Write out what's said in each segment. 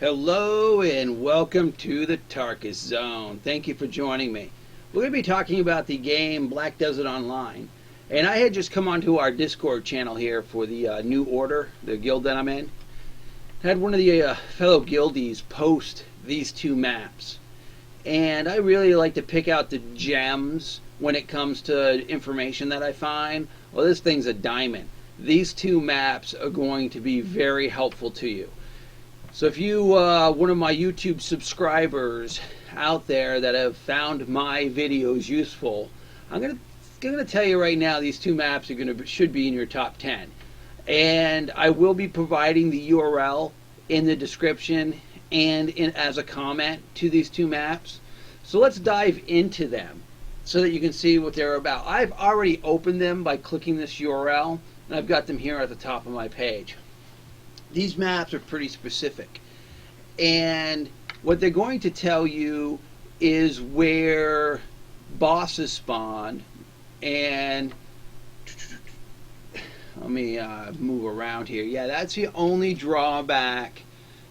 Hello and welcome to the Tarkis Zone. Thank you for joining me. We're going to be talking about the game Black Desert Online. And I had just come onto our Discord channel here for the New Order, the guild that I'm in. I had one of the fellow guildies post these two maps. And I really like to pick out the gems when it comes to information that I find. Well, this thing's a diamond. These two maps are going to be very helpful to you. So if you, one of my YouTube subscribers out there that have found my videos useful, I'm gonna tell you right now these two maps are should be in your top 10, and I will be providing the URL in the description and as a comment to these two maps. So let's dive into them so that you can see what they're about. I've already opened them by clicking this URL, and I've got them here at the top of my page. These maps are pretty specific, and what they're going to tell you is where bosses spawn. And let me move around here. Yeah, that's the only drawback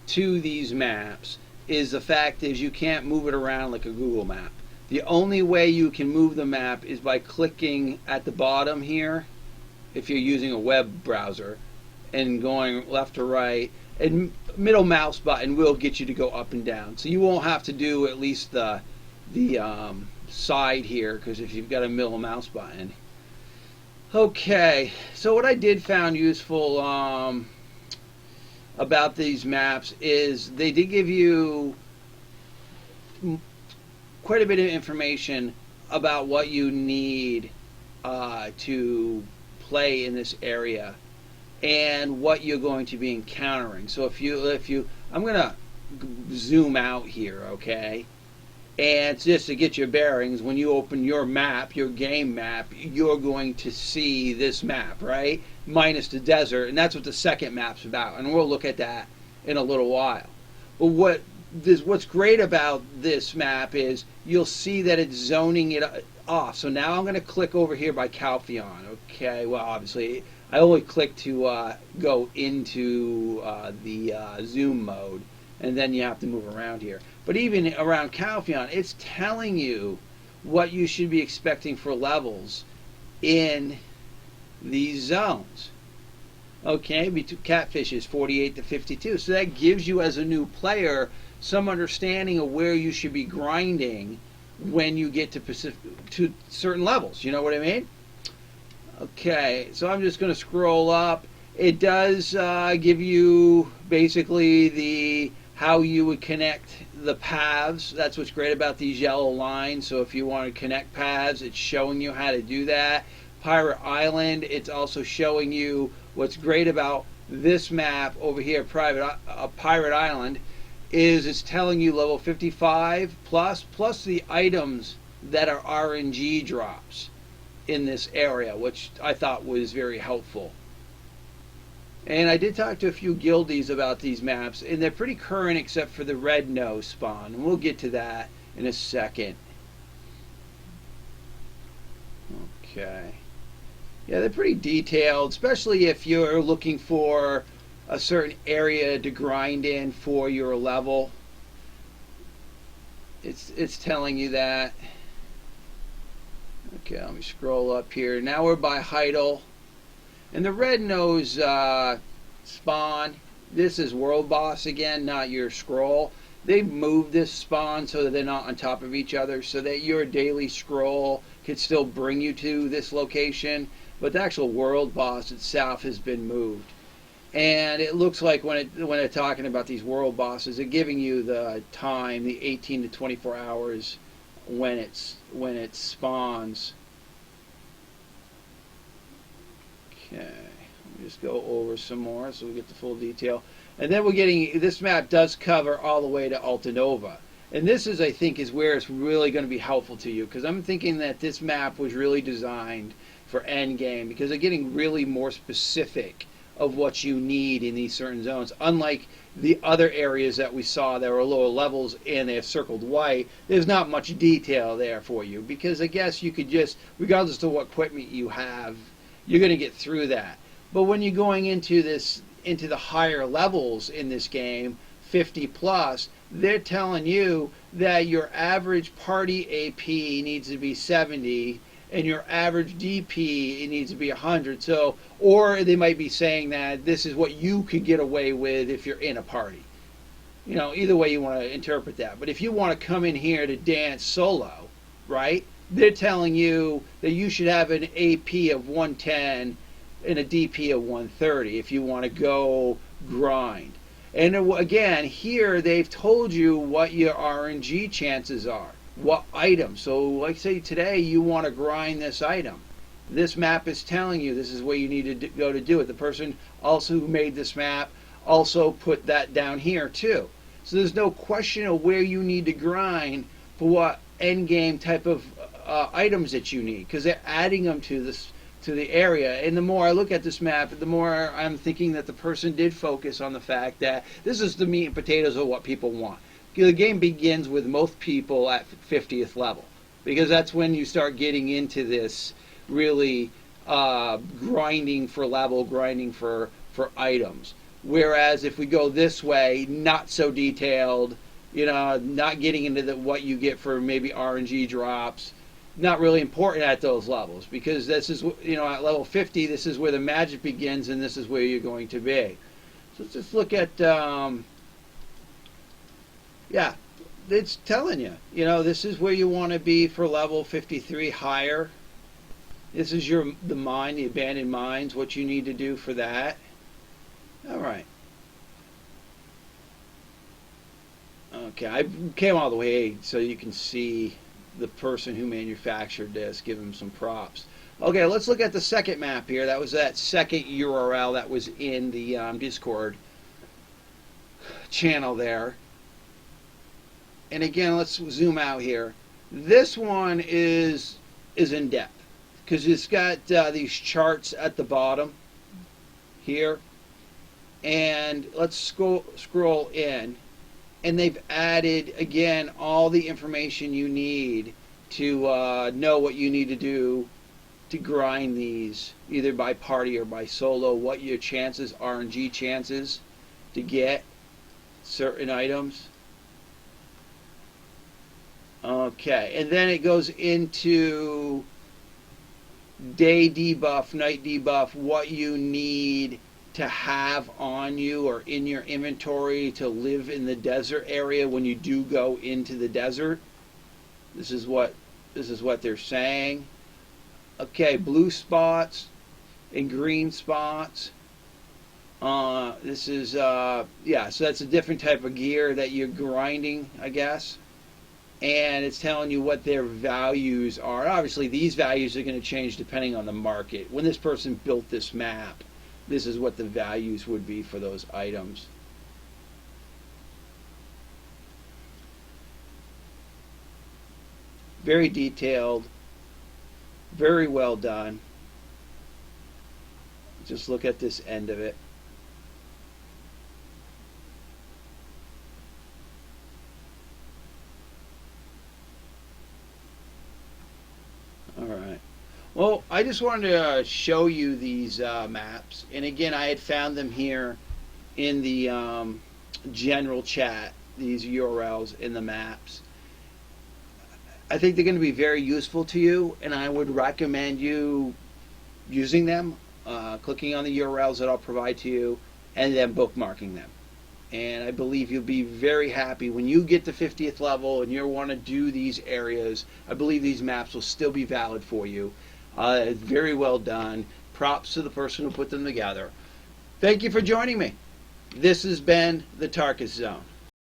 to these maps, is the fact is you can't move it around like a Google map. The only way you can move the map is by clicking at the bottom here if you're using a web browser, and going left to right, and middle mouse button will get you to go up and down. So you won't have to do at least the side here, because if you've got a middle mouse button. Okay, so what I did found useful about these maps is they did give you quite a bit of information about what you need to play in this area and what you're going to be encountering. So if you I'm gonna zoom out here, okay, and it's just to get your bearings. When you open your map, your game map, you're going to see this map, right, minus the desert, and that's what the second map's about, and we'll look at that in a little while. But what's great about this map is you'll see that it's zoning it off. So now I'm going to click over here by Calpheon. Okay, well, obviously I only click to go into the zoom mode, and then you have to move around here. But even around Calpheon, it's telling you what you should be expecting for levels in these zones. Okay, catfish is 48 to 52. So that gives you, as a new player, some understanding of where you should be grinding when you get to certain levels. You know what I mean? Okay, so I'm just going to scroll up. It does give you basically how you would connect the paths. That's what's great about these yellow lines. So if you want to connect paths, it's showing you how to do that. Pirate Island, it's also showing you what's great about this map over here, Pirate Island, is it's telling you level 55 plus the items that are RNG drops in this area, which I thought was very helpful. And I did talk to a few guildies about these maps, and they're pretty current except for the red nose spawn, and we'll get to that in a second. Okay. Yeah, they're pretty detailed, especially if you're looking for a certain area to grind in for your level. It's telling you that. Okay, let me scroll up here. Now we're by Heidel. And the red nose spawn, this is world boss again, not your scroll. They've moved this spawn so that they're not on top of each other, so that your daily scroll could still bring you to this location. But the actual world boss itself has been moved. And it looks like when they're talking about these world bosses, they're giving you the time, the 18 to 24 hours when it spawns. Okay, let me just go over some more so we get the full detail. And then we're getting, this map does cover all the way to Altanova. And this is, I think, is where it's really going to be helpful to you, because I'm thinking that this map was really designed for endgame, because they're getting really more specific of what you need in these certain zones. Unlike the other areas that we saw that were lower levels and they're circled white, there's not much detail there for you, because I guess you could just, regardless of what equipment you have, you're going to get through that. But when you're going into the higher levels in this game, 50 plus, they're telling you that your average party AP needs to be 70 and your average DP it needs to be 100. So, or they might be saying that this is what you could get away with if you're in a party. You know, either way you want to interpret that. But if you want to come in here to dance solo, right? They're telling you that you should have an AP of 110 and a DP of 130 if you want to go grind. And again, here they've told you what your RNG chances are, what item. So like say today you want to grind this item. This map is telling you this is where you need to go to do it. The person also who made this map also put that down here too. So there's no question of where you need to grind for what end game type of items that you need, because they're adding them to this, to the area. And the more I look at this map, the more I'm thinking that the person did focus on the fact that this is the meat and potatoes of what people want. The game begins with most people at 50th level, because that's when you start getting into this really grinding for level, grinding for items. Whereas if we go this way, not so detailed, you know, not getting into what you get for maybe RNG drops, not really important at those levels, because this is, you know, at level 50, this is where the magic begins and this is where you're going to be. So let's just look at, yeah, it's telling you, you know, this is where you want to be for level 53 higher. This is the mine, the abandoned mines, what you need to do for that. All right. Okay, I came all the way so you can see the person who manufactured this, give him some props. Okay, let's look at the second map here. That was that second URL that was in the Discord channel there. And again, let's zoom out here. This one is in depth, because it's got these charts at the bottom here. And let's scroll in, and they've added again all the information you need to know what you need to do to grind these, either by party or by solo, what your chances, RNG chances to get certain items. Okay, and then it goes into day debuff, night debuff, what you need to have on you or in your inventory to live in the desert area when you do go into the desert. This is what they're saying. Okay, blue spots and green spots. This is yeah, so that's a different type of gear that you're grinding, I guess. And it's telling you what their values are. Obviously, these values are going to change depending on the market. When this person built this map, this is what the values would be for those items. Very detailed, very well done. Just look at this end of it. All right. Well, I just wanted to show you these maps, and again, I had found them here in the general chat, these URLs in the maps. I think they're going to be very useful to you, and I would recommend you using them, clicking on the URLs that I'll provide to you, and then bookmarking them. And I believe you'll be very happy when you get to 50th level and you want to do these areas. I believe these maps will still be valid for you. Very well done. Props to the person who put them together. Thank you for joining me. This has been the Tarkis Zone.